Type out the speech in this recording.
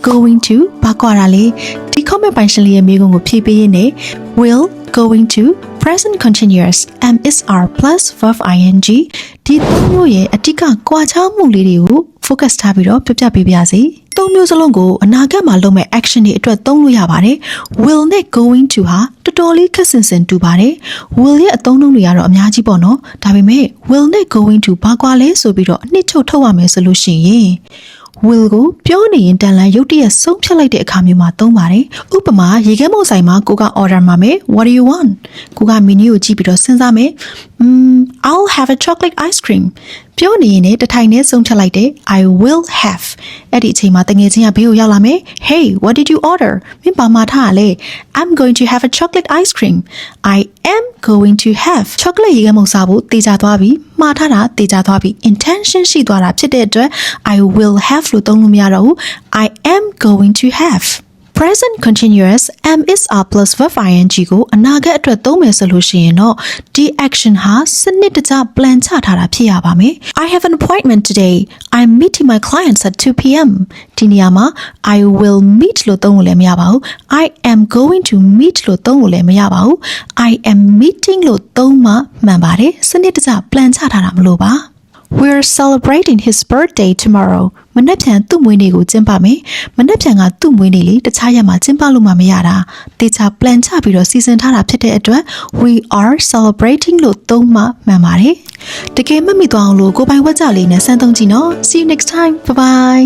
going to ဘာကွာတာလဲဒီ comment ပိုင်ရှင်လေးရဲ့မိကုံကိုဖြည့်ပေးရင်းနဲ့ will going to present continuous MSR plus verb ing ဒီသုံးမျိုးရဲ့အတိတ်ကကွာခြားမှုလေးတွေကို focus ထားပြီးတော့ပြပြပေးပါစေသုံးမျိုးစလုံးကိုအနာဂတ်မှာလုပ်မဲ့ action တွေအတွက်သုံးလို့ရပါတယ် will နဲ့ going to ဟာတော်တော်လေးခက်ဆင်ဆင်တူပါတယ် will ရဲ့အသုံးနှုန်းတွေကတော့အများကြီးပေါ့နော်ဒါပေမဲ့ will နဲ့ going to ဘာကွာလဲဆိုပြီးတော့အနှစ်ချုပ်ထုတ်ရမယ်ဆိုလို့ရှိရင် will ကိုပြောနေရင်တန်လန်းရုတ်တရက်ဆုံးဖြတ်လိုက်တဲ့အခါမျိုးမှာသုံးပါတယ်ဥပမာရေခဲမုတ်ဆိုင်မှာကိုက order မှာမယ် what do you want ကိုက menu ကိုကြည့်ပြီးတော့စဉ်းစားမယ် I'll have a chocolate ice cream ပြောနေရင်တထိုင်နဲ့ဆုံးဖြတ်လိုက်တဲ့ I will have အဲ့ဒီအချိန်မှာတငယ်ချင်းကဘေးကိုရောက်လာမယ် Hey what did you order မင်းဘာမှာထားလဲ I'm going to have a chocolate ice cream I am going to have chocolate ရေခဲမုတ်စားဖို့တေချာသွားပြီမှားထားတာတေချာသွားပြီ intention ရှိသွားတာဖြစ်တဲ့အတွက် I will have လို့သုံးလို့မရတော့ဘူး I am going to have present continuous MSR plus verb ing ကိုအနာဂတ်အတွက်သုံးမယ်ဆိုလို့ရှိရင်တော့ဒီ action ဟာစနစ်တကျ plan ချထားတာဖြစ်ရပါမယ် I have an appointment today I'm meeting my clients at 2 p.m. ဒီနေရာမှာ I will meet လို့သုံးလို့လည်းမရပါဘူး I am going to meet လို့သုံးလို့လည်းမရပါဘူး I am meeting လို့သုံးမှမှန်ပါတယ်စနစ်တကျ plan ချထားတာမလို့ပါWe're celebrating his birthday tomorrow. မနက်ဖြန်သူ့မွေးနေ့ကိုကျင်းပမယ်။မနက်ဖြန်ကသူ့မွေးနေ့လေတခြားရက်မှာကျင်းပလို့မှမရတာ။တေချာ plan ချပြီးတော့စီစဉ်ထားတာဖြစ်တဲ့အတွက် we are celebrating လို့သုံးမှမှန်ပါတယ်။တကယ်မှတ်မိသွားအောင်လို့ကိုပိုင်ဝက်ကြလေးနဲ့စမ်းသုံးကြည့်နော်။ See you next time. Bye bye.